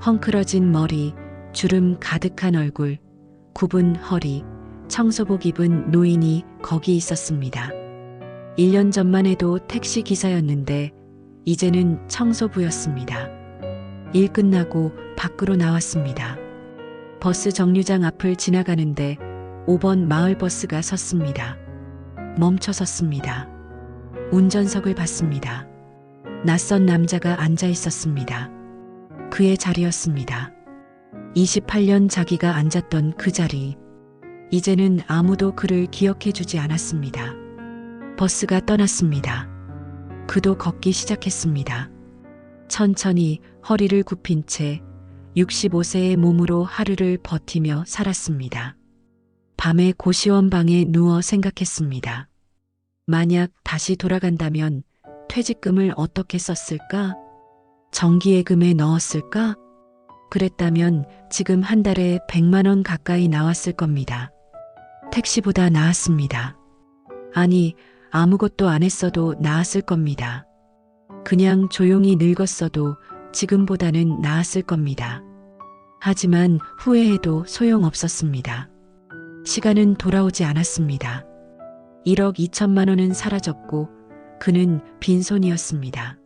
헝클어진 머리, 주름 가득한 얼굴, 굽은 허리, 청소복 입은 노인이 거기 있었습니다. 1년 전만 해도 택시 기사였는데 이제는 청소부였습니다. 일 끝나고 밖으로 나왔습니다. 버스 정류장 앞을 지나가는데 5번 마을버스가 섰습니다. 멈춰 섰습니다. 운전석을 봤습니다. 낯선 남자가 앉아 있었습니다. 그의 자리였습니다. 28년 자기가 앉았던 그 자리. 이제는 아무도 그를 기억해 주지 않았습니다. 버스가 떠났습니다. 그도 걷기 시작했습니다. 천천히 허리를 굽힌 채 65세의 몸으로 하루를 버티며 살았습니다. 밤에 고시원 방에 누워 생각했습니다. 만약 다시 돌아간다면 퇴직금을 어떻게 썼을까? 정기예금에 넣었을까? 그랬다면 지금 한 달에 100만 원 가까이 나왔을 겁니다. 택시보다 나았습니다. 아니, 아무것도 안 했어도 나았을 겁니다. 그냥 조용히 늙었어도 지금보다는 나았을 겁니다. 하지만 후회해도 소용없었습니다. 시간은 돌아오지 않았습니다. 1억 2천만 원은 사라졌고 그는 빈손이었습니다.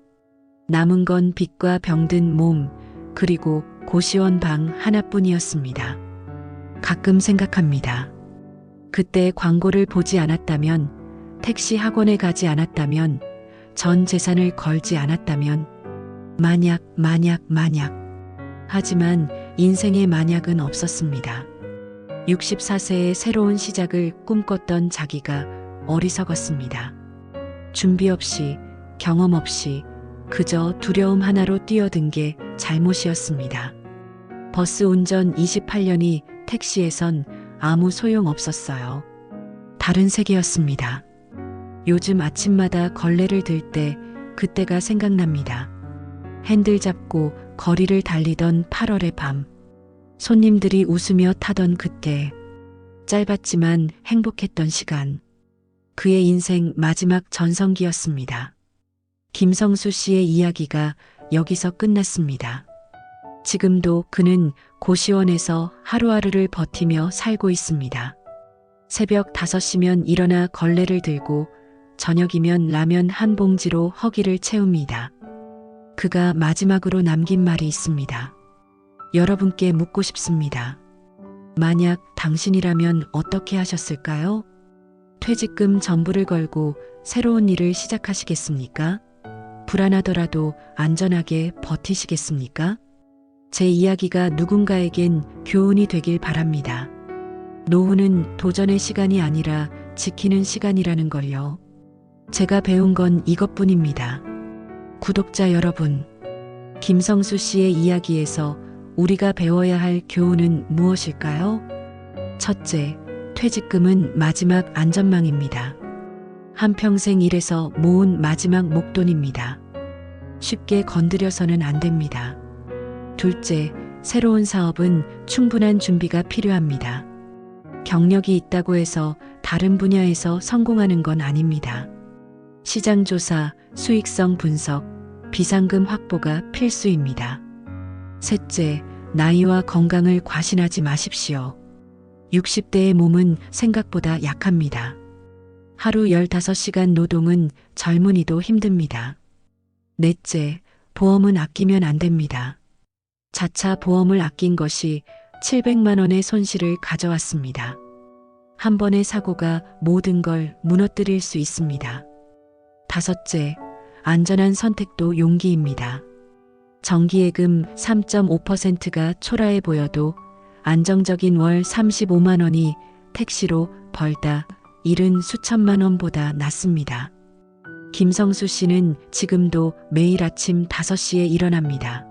남은 건 빚과 병든 몸, 그리고 고시원 방 하나뿐이었습니다. 가끔 생각합니다. 그때 광고를 보지 않았다면, 택시 학원에 가지 않았다면, 전 재산을 걸지 않았다면, 만약. 하지만 인생의 만약은 없었습니다. 64세의 새로운 시작을 꿈꿨던 자기가 어리석었습니다. 준비 없이, 경험 없이 그저 두려움 하나로 뛰어든 게 잘못이었습니다. 버스 운전 28년이 택시에선 아무 소용 없었어요. 다른 세계였습니다. 요즘 아침마다 걸레를 들 때 그때가 생각납니다. 핸들 잡고 거리를 달리던 8월의 밤. 손님들이 웃으며 타던 그때. 짧았지만 행복했던 시간. 그의 인생 마지막 전성기였습니다. 김성수 씨의 이야기가 여기서 끝났습니다. 지금도 그는 고시원에서 하루하루를 버티며 살고 있습니다. 새벽 5시면 일어나 걸레를 들고 저녁이면 라면 한 봉지로 허기를 채웁니다. 그가 마지막으로 남긴 말이 있습니다. 여러분께 묻고 싶습니다. 만약 당신이라면 어떻게 하셨을까요? 퇴직금 전부를 걸고 새로운 일을 시작하시겠습니까? 불안하더라도 안전하게 버티시겠습니까? 제 이야기가 누군가에겐 교훈이 되길 바랍니다. 노후는 도전의 시간이 아니라 지키는 시간이라는 걸요. 제가 배운 건 이것뿐입니다. 구독자 여러분, 김성수 씨의 이야기에서 우리가 배워야 할 교훈은 무엇일까요? 첫째, 퇴직금은 마지막 안전망입니다. 한평생 일해서 모은 마지막 목돈입니다. 쉽게 건드려서는 안 됩니다. 둘째, 새로운 사업은 충분한 준비가 필요합니다. 경력이 있다고 해서 다른 분야에서 성공하는 건 아닙니다. 시장 조사, 수익성 분석, 비상금 확보가 필수입니다. 셋째, 나이와 건강을 과신하지 마십시오. 60대의 몸은 생각보다 약합니다. 하루 15시간 노동은 젊은이도 힘듭니다. 넷째, 보험은 아끼면 안 됩니다. 자차 보험을 아낀 것이 700만 원의 손실을 가져왔습니다. 한 번의 사고가 모든 걸 무너뜨릴 수 있습니다. 다섯째, 안전한 선택도 용기입니다. 정기예금 3.5%가 초라해 보여도 안정적인 월 35만 원이 택시로 벌다 잃은 수천만 원보다 낫습니다. 김성수 씨는 지금도 매일 아침 5시에 일어납니다.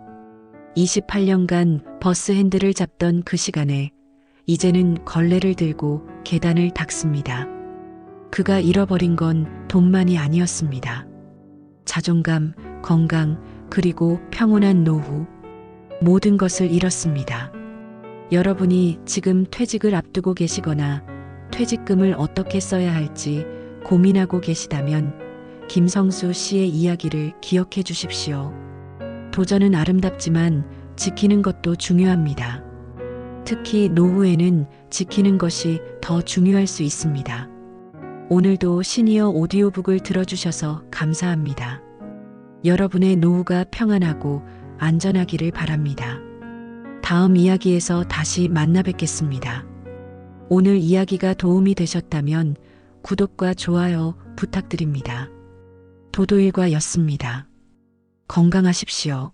28년간 버스 핸들을 잡던 그 시간에 이제는 걸레를 들고 계단을 닦습니다. 그가 잃어버린 건 돈만이 아니었습니다. 자존감, 건강, 그리고 평온한 노후, 모든 것을 잃었습니다. 여러분이 지금 퇴직을 앞두고 계시거나 퇴직금을 어떻게 써야 할지 고민하고 계시다면 김성수 씨의 이야기를 기억해 주십시오. 도전은 아름답지만 지키는 것도 중요합니다. 특히 노후에는 지키는 것이 더 중요할 수 있습니다. 오늘도 시니어 오디오북을 들어주셔서 감사합니다. 여러분의 노후가 평안하고 안전하기를 바랍니다. 다음 이야기에서 다시 만나 뵙겠습니다. 오늘 이야기가 도움이 되셨다면 구독과 좋아요 부탁드립니다. 도도일과였습니다. 건강하십시오.